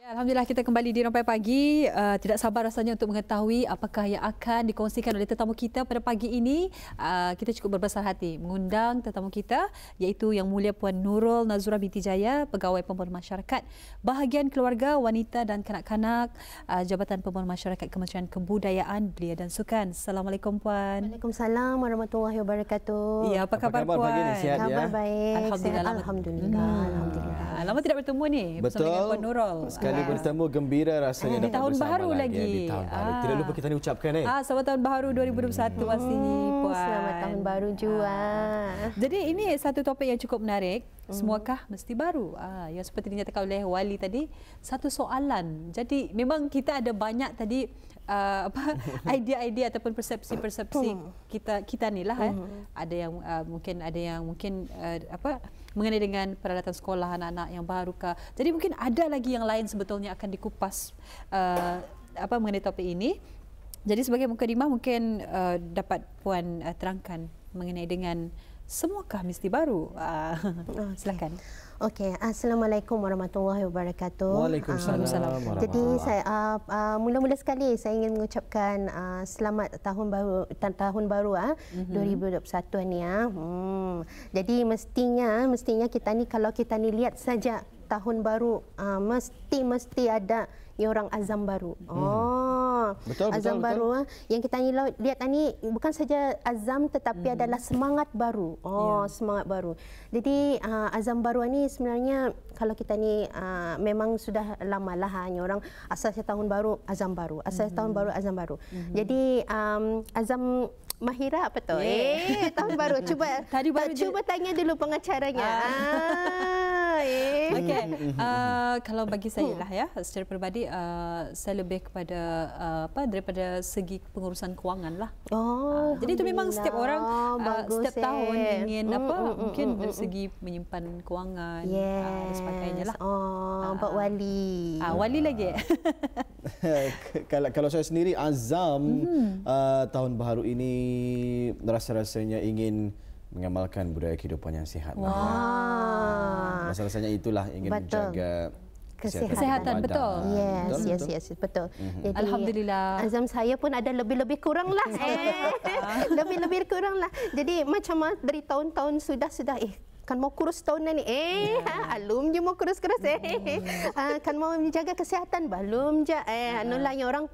Alhamdulillah kita kembali di Rampai Pagi. Tidak sabar rasanya untuk mengetahui apakah yang akan dikongsikan oleh tetamu kita pada pagi ini. Kita cukup berbesar hati mengundang tetamu kita iaitu Yang Mulia Puan Nurul Nazura binti Jaya, Pegawai Pembangunan Masyarakat Bahagian Keluarga, Wanita dan Kanak-kanak, Jabatan Pembangunan Masyarakat Kementerian Kebudayaan, Belia dan Sukan. Assalamualaikum Puan. Waalaikumsalam warahmatullahi wabarakatuh. Ya, apa khabar Puan? Pagi ni, sihat Kabar ya? baik. Alhamdulillah. Alhamdulillah. Alhamdulillah. Lama tidak bertemu ni bersama dengan Puan Nurul. Sekali bertemu gembira rasanya Di dapat tahun bersama baru lagi. Di tahun baru. Tidak lupa kita ni ucapkan Selamat tahun baru 2021 masih Puan. Selamat tahun baru juga. Jadi ini satu topik yang cukup menarik. Semuakah mesti baru? Yang seperti dinyatakan oleh Wali tadi, satu soalan. Jadi memang kita ada banyak tadi idea-idea ataupun persepsi-persepsi kita ni lah. Ada yang mungkin mengenai dengan peralatan sekolah anak-anak yang baru kah. Jadi mungkin ada lagi yang lain sebetulnya akan dikupas mengenai topik ini. Jadi sebagai mukadimah mungkin dapat Puan terangkan mengenai dengan semuakah mesti baru? Silakan. Okey, Assalamualaikum warahmatullahi wabarakatuh. Waalaikumsalam. Jadi saya mula-mula sekali saya ingin mengucapkan selamat tahun baru 2021 ni ya. Jadi mestinya kita ni kalau kita ni lihat saja tahun baru mesti ada orang azam baru. Betul, azam baru yang kita ni lihat ni bukan saja azam tetapi adalah semangat baru. Semangat baru. Jadi azam baru ni sebenarnya kalau kita ni memang sudah lama lah orang asasnya tahun baru azam baru. Asasnya tahun baru azam baru. Jadi azam Mahira apa tu? Tahun baru cuba tanya dulu pengacaranya. Okey. Kalau bagi saya lah ya, secara peribadi saya lebih kepada daripada segi pengurusan kewangan lah. Jadi itu memang setiap orang setiap tahun ingin mungkin dari segi menyimpan kewangan dan sebagainya lah. Pak Wali. Wali lagi. Kalau saya sendiri azam tahun baru ini rasa-rasanya ingin mengamalkan budaya kehidupan yang sihat. Rasa-rasanya itulah ingin menjaga kesihatan. Betul. Yes, betul. Jadi, Alhamdulillah. azam saya pun ada lebih kurang lah. Lebih kurang lah. Jadi macam dari tahun-tahun sudah kan mau kurus tahun ni alum je mau kurus kan mau menjaga kesihatan belum je anulah yang orang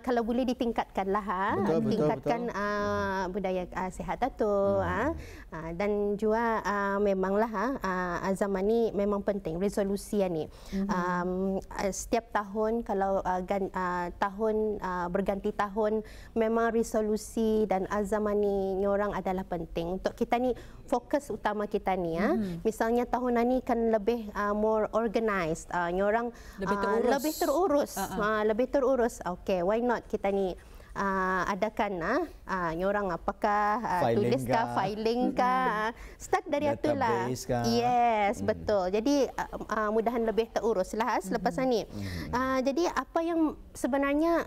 kalau boleh ditingkatkan lah tingkatkan budaya sihat tu dan juga memanglah azam ni memang penting resolusi ni setiap tahun kalau tahun berganti tahun memang resolusi dan azam ni orang adalah penting untuk kita ni fokus utama kita ni misalnya tahun ni kan lebih more organized orang lebih terurus okey why not kita ni adakan orang apakah tulis kah filing kah start dari itulah betul jadi mudahan lebih terurus lah selepas ni jadi apa yang sebenarnya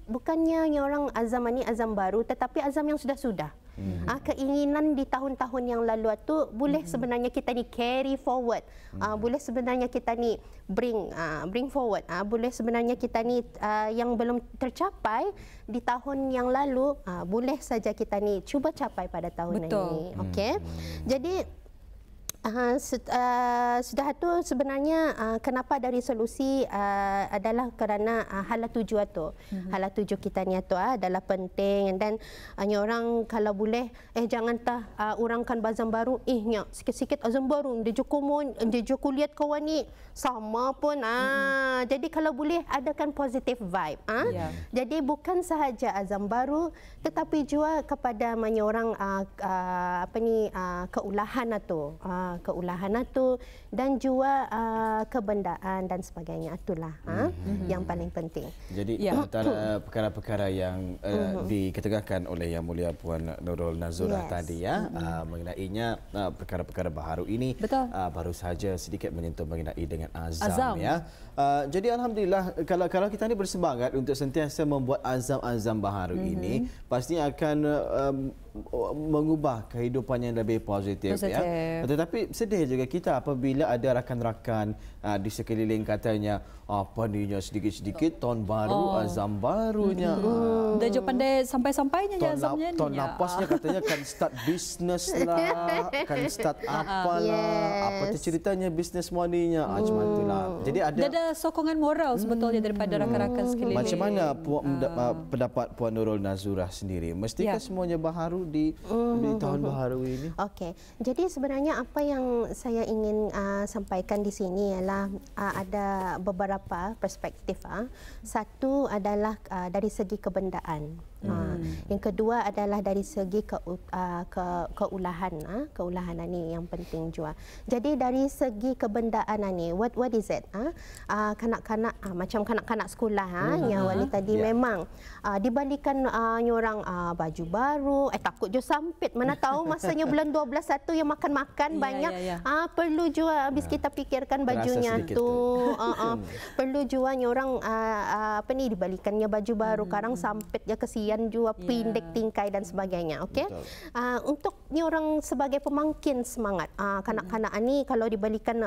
bukannya orang azam ni azam baru tetapi azam yang sudah keinginan di tahun-tahun yang lalu tu boleh sebenarnya kita ni carry forward boleh sebenarnya kita ni bring forward boleh sebenarnya kita ni yang belum tercapai di tahun yang lalu boleh saja kita ni cuba capai pada tahun ini okey jadi sudah tu sebenarnya kenapa ada resolusi adalah kerana hala tuju tu. Hala tuju kita ni tu adalah penting dan orang kalau boleh jangan urangkan bazam baru sikit-sikit azam baru dia joko lihat kawan ni sama pun jadi kalau boleh adakan positive vibe jadi bukan sahaja azam baru tetapi juga kepada orang keulahan tu dan juga kebendaan dan sebagainya itulah yang paling penting. Jadi antara perkara-perkara yang diketegakkan oleh Yang Mulia Puan Nurul Nazura tadi mengenainya perkara-perkara baru ini baru saja sedikit menyentuh mengenai dengan azam. Jadi alhamdulillah kalau kita ni bersemangat untuk sentiasa membuat azam-azam baru ini pastinya akan mengubah kehidupan yang lebih positif. Ya. Tetapi sedih juga kita apabila ada rakan-rakan di sekeliling katanya apa ni sedikit-sedikit tahun baru, azam barunya. Dah jo pandai sampai-sampainya je azamnya ni. Tahun napasnya katanya kan start bisnes lah, kan start apalah, apa tu ceritanya bisnes money-nya. Macam itulah. Jadi ada sokongan moral sebetulnya daripada rakan-rakan sekeliling. Macam mana pendapat Puan Nurul Nazurah sendiri? Mestikah semuanya baharu di tahun baharu ini? Okey. Jadi sebenarnya apa yang saya ingin sampaikan di sini ialah ada beberapa perspektif. Satu adalah dari segi kebendaan. Yang kedua adalah dari segi keulahan. Keulahan ini yang penting juga. Jadi dari segi kebendaan ini, what is it? Kanak-kanak macam kanak-kanak sekolah yang wali tadi memang dibandingkan orang baju baru, takut je sampit. Mana tahu masanya bulan 12 satu yang makan-makan banyak. Perlu juga habis kita fikirkan bajunya tu. Perlu juga orang apa ni dibalikannya baju baru, sekarang sampit je kesian juga pendek tingkai dan sebagainya. Okey. Untuk ni orang sebagai pemangkin semangat kanak-kanak ni kalau dibalikan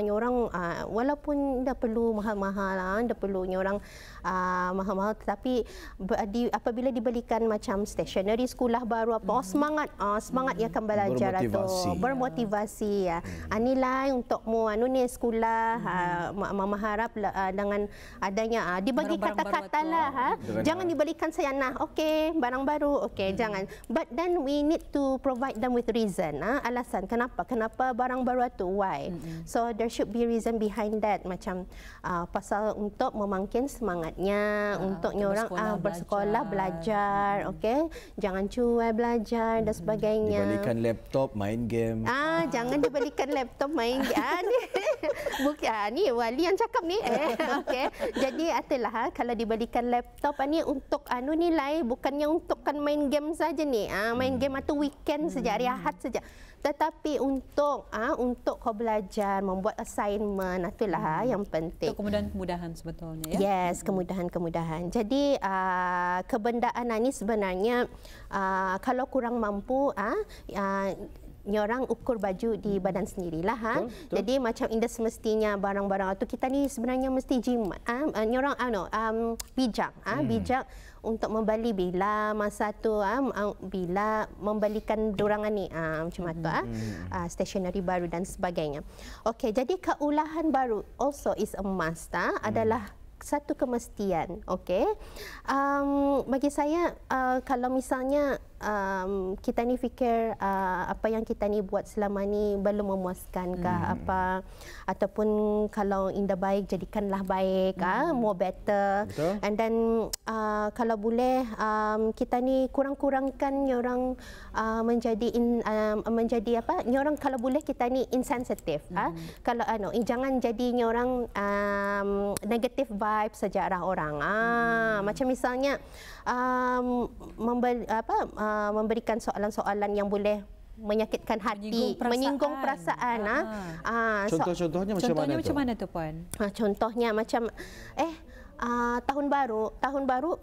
orang walaupun dah perlu mahal-mahal, dah perlu ni orang mahal-mahal, tetapi apabila dibalikan macam stationery sekolah baru apa semangat ia akan belajar atau bermotivasi ya. Inilah untuk mu ni sekolah mama harap dengan adanya dibagi kata-kata lah jangan dibalikan saya okey barang baru jangan, but then we need to provide them with reason alasan kenapa barang baru tu, why. So there should be reason behind that, macam pasal untuk memangkin semangatnya untuk orang bersekolah belajar, okey, jangan cuai belajar dan sebagainya. Dibalikan laptop main game. Jangan dibalikan laptop main game. Bukan ni wali yang cakap ni. Okey. Jadi itulah kalau dibalikan laptop ni untuk nilai, bukannya untuk kan main game saja ni. Main game atau weekend saja, hari Ahad saja. Tetapi untuk kau belajar, membuat assignment, itulah yang penting. Untuk kemudahan-kemudahan sebetulnya ya. Yes, kemudahan-kemudahan. Jadi kebendaan ni sebenarnya kalau kurang mampu orang ukur baju di badan sendirilah. Jadi macam indah semestinya barang-barang itu kita ni sebenarnya mesti jimat. Orang bijak, bijak untuk membeli bila masa tu bila membelikan dorangan ni macam tu stationery baru dan sebagainya. Okey, jadi keulahan baru also is a must adalah satu kemestian. Okey, bagi saya kalau misalnya kita ni fikir apa yang kita ni buat selama ni belum memuaskan apa, ataupun kalau indah baik jadikanlah baik, more better. Betul. And then kalau boleh kita ni kurang-kurangkan orang menjadi apa, orang kalau boleh kita ni insensitif. Kalau jangan jadi orang negative vibe sejarah orang. Macam misalnya memberikan soalan-soalan yang boleh menyakitkan hati, menyinggung perasaan. Contohnya macam mana tu Puan? Contohnya macam tahun baru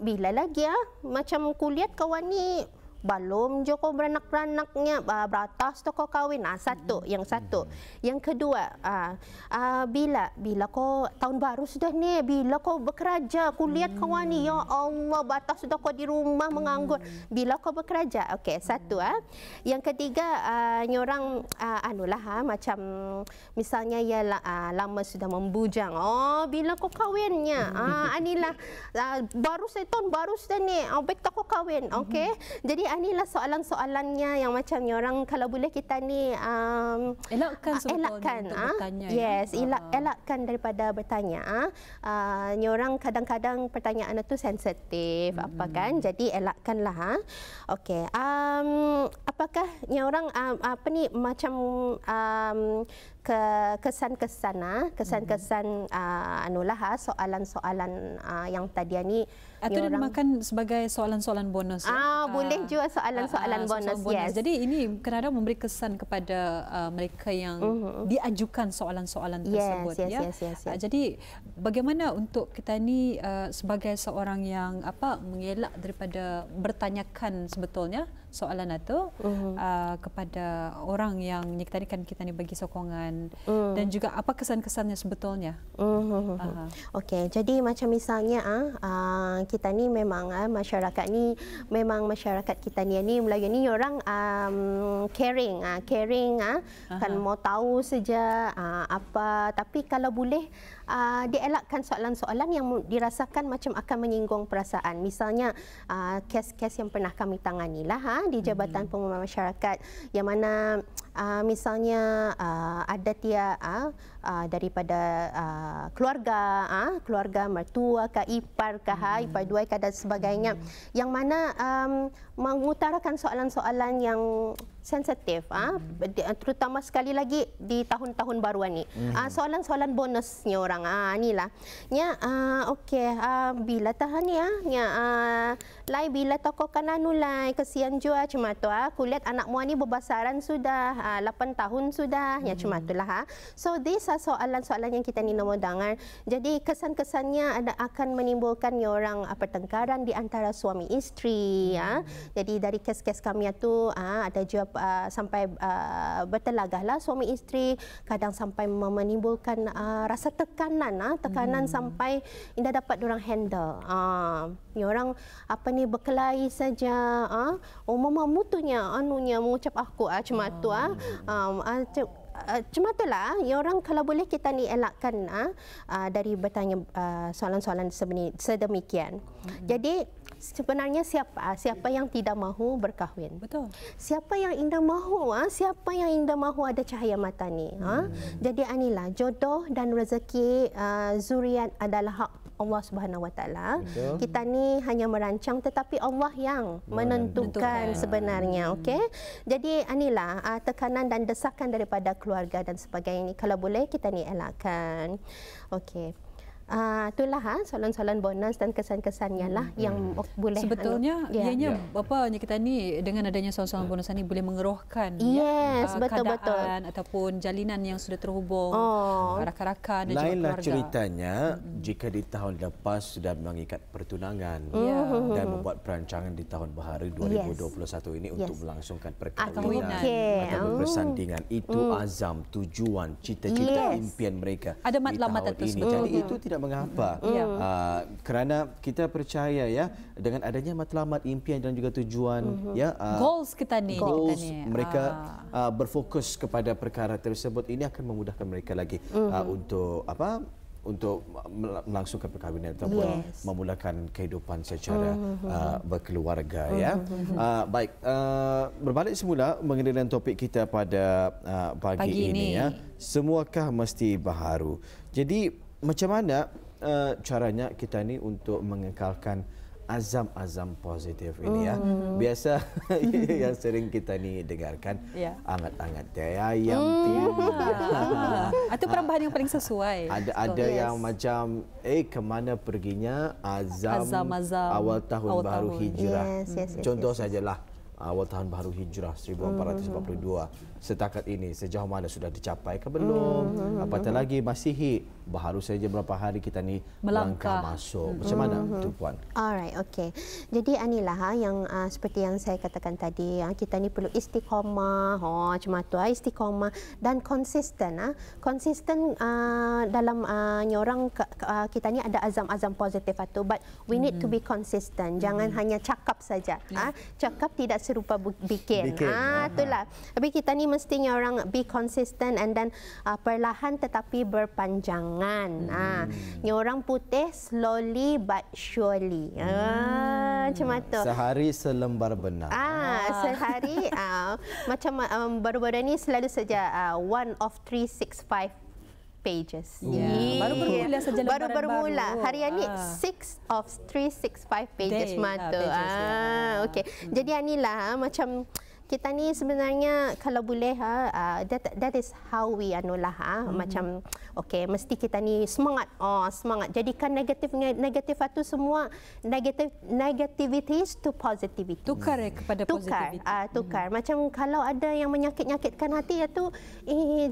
bila lagi macam kuliah kawan ni belum je kau beranak-beranaknya, beratas tu kau kahwin. Satu, yang satu. Yang kedua, bila kau tahun baru sudah ni, bila kau bekerja, kuliah kawan ni, ya Allah, batas sudah kau di rumah menganggur. Bila kau bekerja, okey, satu. Yang ketiga, orang macam misalnya ya lama sudah membujang. Bila kau kahwinnya, inilah baru setahun baru sudah ni, baik tak kau kahwin, okey. Jadi inilah soalan-soalannya yang macam orang kalau boleh kita ni elakkan sebetulnya untuk bertanya. Yes, elakkan daripada bertanya. Orang kadang-kadang pertanyaan itu sensitif apa kan. Jadi elakkanlah. Okey. Apakah orang apa ni macam kesan-kesan soalan-soalan yang tadi ni atau dinamakan sebagai soalan-soalan bonus. Boleh juga soalan-soalan bonus. Yes. Jadi ini kadang-kadang memberi kesan kepada mereka yang diajukan soalan-soalan tersebut. Yes. Jadi bagaimana untuk kita ni sebagai seorang yang mengelak daripada bertanyakan sebetulnya soalan itu kepada orang yang tadi kan kita ni bagi sokongan dan juga apa kesan-kesannya sebetulnya. Okey, jadi macam misalnya kita ni memang masyarakat ni memang masyarakat kita ni Melayu ni orang caring kan mau tahu saja apa, tapi kalau boleh dielakkan soalan-soalan yang dirasakan macam akan menyinggung perasaan. Misalnya kes-kes yang pernah kami tangani lah di Jabatan Pengumuman Masyarakat yang mana misalnya ada daripada keluarga mertua ke ipar ke ipar dua ke dan sebagainya yang mana mengutarakan soalan-soalan yang sensitif terutama sekali lagi di tahun-tahun baruan ni. Soalan-soalan bonusnya orang inilah nya okey bila tahan nya lai bila toko kan anu lai kesian jua cuma tu kulihat anak mua ni berbasaran sudah 8 tahun sudah ya cuma itulah so these are soalan-soalan yang kita ni nak dengar. Jadi kesan-kesannya akan menimbulkan orang pertengkaran di antara suami isteri Jadi dari kes-kes kami itu ada juga sampai bertelagahlah suami isteri, kadang sampai menimbulkan rasa tekanan sampai tidak dapat orang handle. Orang apa ni berkelahi saja mama mutunya anunya mengucap aku cuma tu cuma itulah orang kalau boleh kita ni elakkan dari bertanya soalan-soalan sedemikian. Jadi sebenarnya siapa yang tidak mahu berkahwin? Betul. Siapa yang indah mahu siapa yang indah mahu ada cahaya mata ni Jadi inilah jodoh dan rezeki zuriat adalah hak Allah Subhanahu Wa Taala. Kita ni hanya merancang tetapi Allah yang menentukan sebenarnya. Okey. Jadi inilah tekanan dan desakan daripada keluarga dan sebagainya ni kalau boleh kita ni elakkan. Okey. Itulah soalan-soalan bonus dan kesan-kesannya lah yang boleh sebetulnya ianya apa kita ni dengan adanya soalan-soalan bonus ni boleh mengerohkan keadaan ataupun jalinan yang sudah terhubung rakan-rakan dan juga keluarga. Lainlah ceritanya jika di tahun lepas sudah mengikat pertunangan dan membuat perancangan di tahun baharu 2021 ini untuk melangsungkan perkahwinan ataupun persandingan. Itu azam, tujuan, cita-cita, impian mereka ada di tahun ini. Jadi itu tidak mengapa kerana kita percaya dengan adanya matlamat, impian dan juga tujuan goals kita ni mereka berfokus kepada perkara tersebut, ini akan memudahkan mereka lagi untuk melangsungkan perkahwinan ataupun memulakan kehidupan secara berkeluarga baik, berbalik semula mengenai dengan topik kita pada pagi ini semuakah mesti baharu. Jadi macam mana caranya kita ni untuk mengekalkan azam-azam positif ini Biasa yang sering kita ni dengarkan angat-angat teh ayam itu perubahan yang paling sesuai. Ada yang macam kemana perginya azam awal tahun baru hijrah. Contoh sajalah awal tahun baru hijrah 1442 setakat ini sejauh mana sudah dicapai ke belum? Apatah lagi Masihi baru saja berapa hari kita ni melangkah masuk. Macam mana tu puan? Alright, okey. Jadi inilah yang seperti yang saya katakan tadi kita ni perlu istiqamah. Cuma tu istiqamah dan konsisten konsisten dalam orang kita ni ada azam-azam positif itu, but we need to be consistent. Jangan hanya cakap saja. Cakap tidak serupa bikin. Itulah. Tapi kita ni mestinya orang be consistent and then perlahan tetapi berpanjangan. Ni orang putih slowly but surely. Macam tu. Sehari selembar benang. Sehari macam baru-baru ni selalu saja 1 of 365 pages. Baru bermula saja lembaran bermula. baru. Harian ni 6 of 365 pages mata. Okey. Jadi inilah macam kita ni sebenarnya kalau boleh that is how we macam Okey, mesti kita ni semangat. Semangat. Jadikan negatif itu semua negativities to positivity. Tukar kepada positivity. Tukar. Macam kalau ada yang menyakit-nyakitkan hati itu,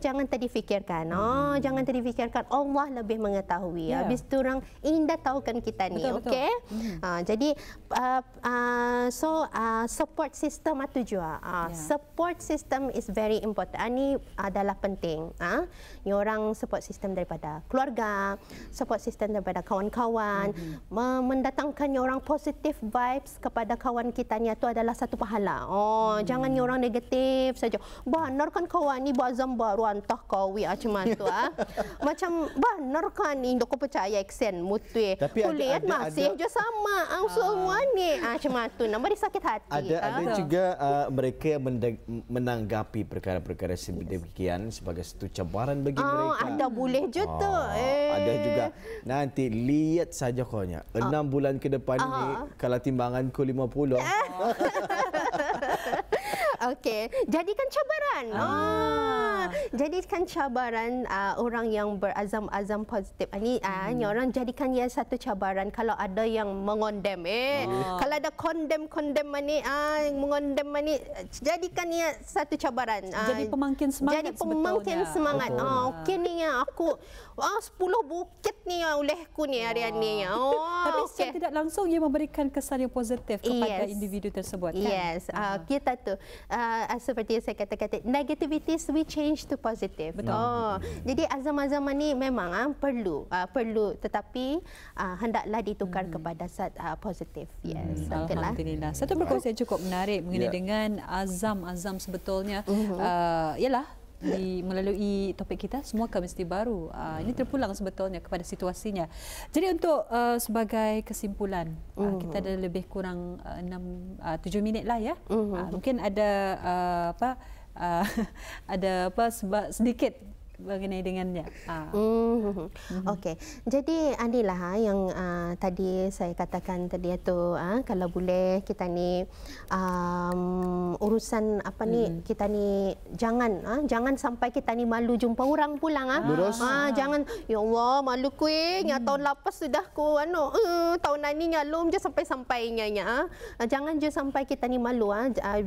jangan tadi fikirkan. Jangan tadi fikirkan. Allah lebih mengetahui. Habis tu orang dah tahukan kita ni. Okey. Jadi support system itu juga. Support system is very important. Ini adalah penting. Orang support system daripada keluarga, support system daripada kawan-kawan, mendatangkan orang positive vibes kepada kawan kita ni itu adalah satu pahala. Jangan orang negatif saja. Benar kan kawan ni bazam baru antah kau macam tu. Macam benar kan ni aku percaya aksen mutu. Kulihat masih je sama semua ni. Macam tu nak beri sakit hati. Ada juga mereka yang menanggapi perkara-perkara sedemikian sebagai satu cabaran bagi mereka. Ada boleh je tu. Ada juga. Nanti lihat saja kaunya. 6 bulan ke depan ni kalau timbanganku 50. Okey, jadikan cabaran. Jadikan cabaran orang yang berazam-azam positif. Ini orang jadikan ia satu cabaran kalau ada yang mengondem. Kalau ada condem ni, mengondem ni, jadikan ia satu cabaran. Jadi pemangkin semangat. Jadi pemangkin semangat. Okey ni aku 10 bukit ni olehku ni hari ni. Tapi secara tidak langsung ia memberikan kesan yang positif kepada individu tersebut kan? Yes. Kita tu seperti yang saya katakan, negativities we change to positive. Betul. Jadi azam-azam ni memang perlu tetapi hendaklah ditukar kepada positif. Yes. Alhamdulillah. Satu perkongsian cukup menarik mengenai dengan azam-azam sebetulnya ialah melalui topik kita semua mesti baru. Ini terpulang sebetulnya kepada situasinya. Jadi untuk sebagai kesimpulan, kita ada lebih kurang 7 minit lah ya. Mungkin ada sedikit mengenai dengannya. Okey. Jadi inilah yang tadi saya katakan tadi itu, kalau boleh kita ni urusan kita ni jangan sampai kita ni malu jumpa orang pulang. Jangan ya Allah malu kuih tahun lepas sudah ku tahun ni ngalum je sampainya. Jangan je sampai kita ni malu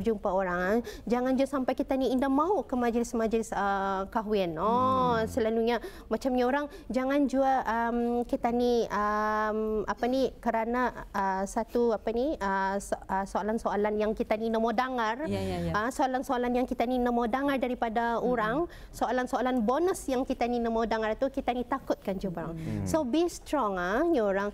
jumpa orang. Jangan je sampai kita ni indah mau ke majlis-majlis kahwin. Selalunya macamnya orang jangan jua kita ni kerana satu soalan-soalan yang kita ni namo dengar, soalan-soalan yang kita ni namo dengar daripada orang, soalan-soalan bonus yang kita ni namo dengar itu kita ni takutkan juga orang. So be strong orang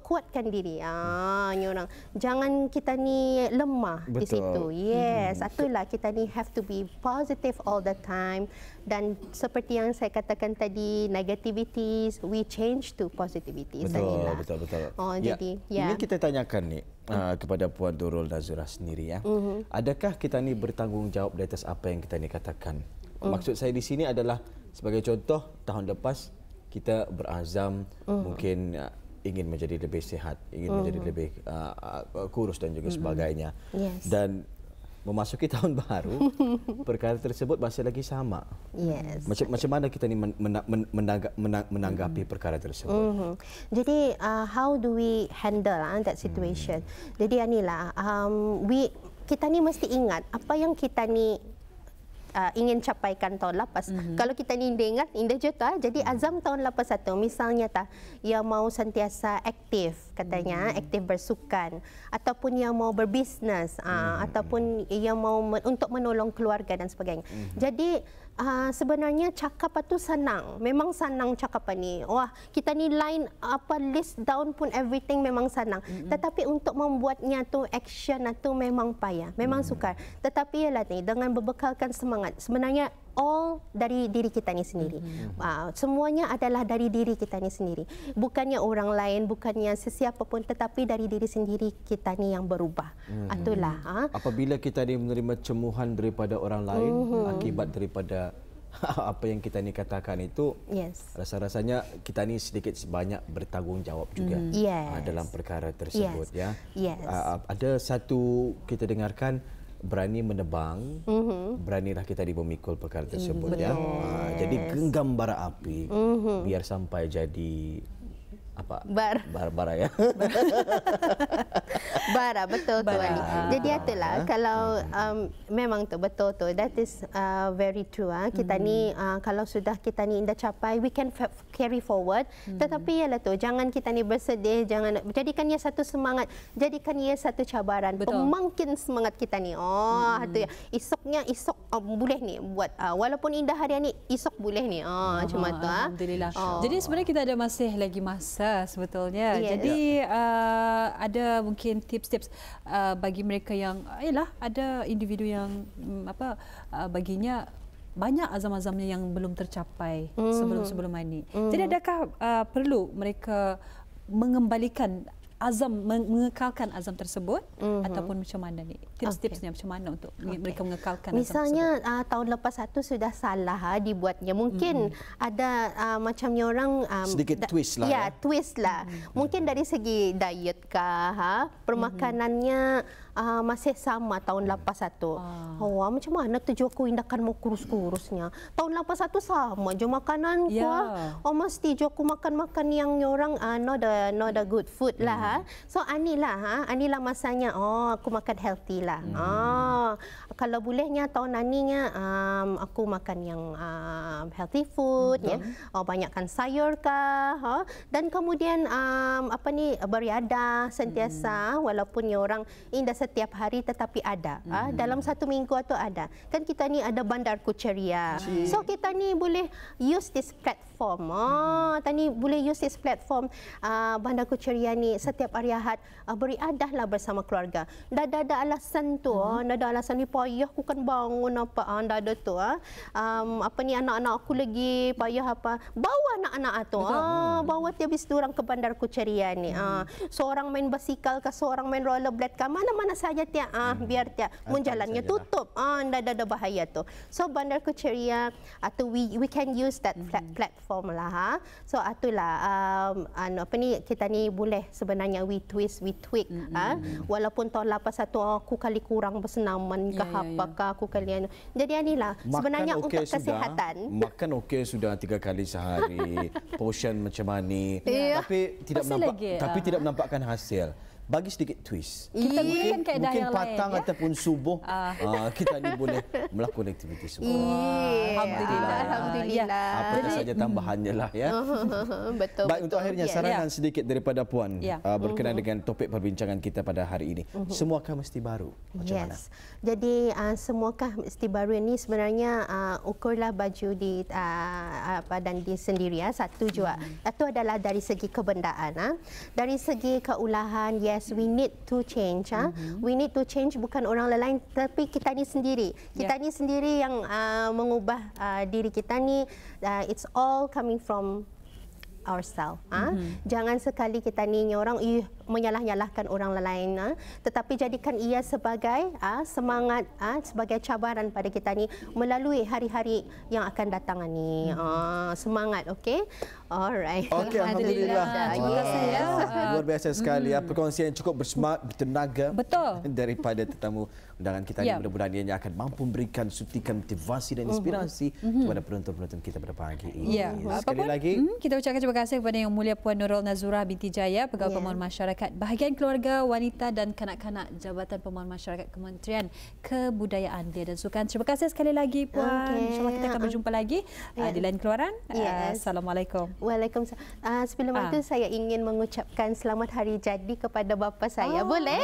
kuatkan diri orang. Jangan kita ni lemah di situ. Yes, itulah kita ni have to be positive all the time. Dan seperti yang saya katakan tadi, negativities we change to positivities. Betul. Jadi ini kita tanyakan ni kepada Puan Nurul Nazurah sendiri ya. Adakah kita ni bertanggungjawab di atas apa yang kita ni katakan? Maksud saya di sini adalah sebagai contoh tahun lepas kita berazam mungkin ingin menjadi lebih sihat, ingin menjadi lebih kurus dan juga sebagainya. Dan memasuki tahun baru, perkara tersebut masih lagi sama. Macam mana kita ni menanggapi perkara tersebut? Jadi how do we handle that situation? Jadi inilah kita ni mesti ingat apa yang kita ni ingin capaikan tahun lepas. Kalau kita ni ingat indah je tu. Jadi azam tahun lepas satu misalnya ia mau sentiasa aktif katanya, aktif bersukan ataupun ia mau berbisnes ataupun ia mau untuk menolong keluarga dan sebagainya. Jadi sebenarnya cakap itu senang. Memang senang cakap ni. Wah, kita ni line list down pun everything memang senang. Tetapi untuk membuatnya tu action itu memang payah, memang sukar. Tetapi ialah ni dengan berbekalkan semangat. Sebenarnya all dari diri kita ni sendiri. Semuanya adalah dari diri kita ni sendiri. Bukannya orang lain, bukannya sesiapa pun, tetapi dari diri sendiri kita ni yang berubah. Itulah. Apabila kita ni menerima cemuhan daripada orang lain akibat daripada apa yang kita ni katakan itu, rasa-rasanya kita ni sedikit sebanyak bertanggungjawab juga dalam perkara tersebut. Ada satu kita dengarkan berani menebang, beranilah kita memikul perkara tersebut ya. Jadi genggam bara api biar sampai jadi apa? Bara ya. Bara, betul tu Ali. Jadi itulah kalau memang tu betul tu. That is very true. Kita ni kalau sudah kita ni dah capai, we can carry forward. Tetapi ialah tu, jangan kita ni bersedih, jangan jadikan ia satu semangat, jadikan ia satu cabaran, pemangkin semangat kita ni. Tu ya. Esok boleh ni buat walaupun indah hari ni, esok boleh ni. Macam tu. Alhamdulillah. Jadi sebenarnya kita ada masih lagi masa sebetulnya. Jadi ada mungkin tips-tips bagi mereka yang ada individu yang baginya banyak azam-azamnya yang belum tercapai sebelum ini. Jadi adakah perlu mereka mengembalikan azam, mengekalkan azam tersebut ataupun macam mana ni? Tips-tipsnya macam mana untuk mereka mengekalkan azam tersebut? Misalnya tahun lepas satu sudah salah dibuatnya. Mungkin ada macamnya orang sedikit twist lah. Ya, twist lah. Mungkin dari segi diet kah, permakanannya masih sama tahun lepas satu. Macam mana tu Joko indahkan mau kurus-kurusnya? Tahun lepas satu sama je makanan ku. Mesti Joko makan yang orang not the good food lah. So anilah masanya aku makan healthy lah. Kalau bolehnya tahun aninya aku makan yang healthy food ya. Banyakkan sayur kah, dan kemudian beriadah sentiasa walaupun orang indah setiap hari tetapi ada. Dalam satu minggu itu ada. Kan kita ni ada Bandarku Ceria. So kita ni boleh use this platform. Tani boleh use this platform Bandarku Ceria ni setiap hari Ahad beriadahlah bersama keluarga. Dah ada alasan tu, dah ada alasan ni payah aku kan bangun apa dah ada tu. Anak-anak aku lagi payah apa. Bawa anak-anak tu. Bawa dia habis orang ke Bandarku Ceria ni. Seorang main basikal ke, seorang main rollerblade ke, mana-mana saja dia biar dia jalannya tutup. Dah ada bahaya tu. So Bandarku Ceria atau we can use that platform lah. So itulah kita ni boleh sebenarnya we twist, we tweak. Walaupun tahun lepas satu aku kali kurang bersenaman ke apakah aku kalian. Jadi inilah sebenarnya untuk kesihatan. Makan okey sudah 3 kali sehari. Portion macam mana. Tapi tidak menampakkan hasil. Bagi sedikit twist. Kita gunakan kaedah mungkin yang patang lain, ataupun subuh kita ni boleh melakukan aktiviti semua. Alhamdulillah. Apa saja tambahannya lah ya. Betul. Baik, untuk akhirnya sarangan sedikit daripada Puan berkenaan dengan topik perbincangan kita pada hari ini. Semuakah mesti baru? Macam mana? Jadi semuakah mesti baru ini sebenarnya ukurlah baju di badan diri sendiri satu juga. Itu adalah dari segi kebendaan. Dari segi keulahan, yes, we need to change. We need to change, bukan orang lain tapi kita ni sendiri. Kita ni sendiri yang mengubah diri kita ni. It's all coming from ourselves. Jangan sekali kita ni orang menyalah-nyalahkan orang lain, tetapi jadikan ia sebagai semangat, sebagai cabaran pada kita ni melalui hari-hari yang akan datang ni. Semangat, okey? Alright. Okey, alhamdulillah. Luar biasa sekali. Perkongsian cukup bersemangat, bertenaga. Betul. Daripada tetamu undangan kita ni, mudah-mudahan ianya akan mampu memberikan suntikan motivasi dan inspirasi kepada penonton-penonton kita pada pagi ini. Sekali lagi kita ucapkan terima kasih kepada Yang Mulia Puan Nurul Nazurah binti Jaya, Pegawai Pemohon Masyarakat Bahagian Keluarga, Wanita dan Kanak-kanak, Jabatan Pemohon Masyarakat Kementerian Kebudayaan Belia dan Sukan. Terima kasih sekali lagi Puan. InsyaAllah kita akan berjumpa lagi di lain keluaran. Assalamualaikum. Waalaikumsalam. Sebelum itu saya ingin mengucapkan selamat hari jadi kepada bapa saya. Boleh?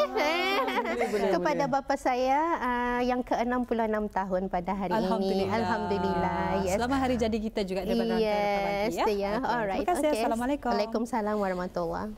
Kepada bapa saya yang ke-66 tahun pada hari ini. Alhamdulillah. Selamat hari jadi kita juga daripada Yes. Alright. Terima kasih. Assalamualaikum. Waalaikumsalam warahmatullahi.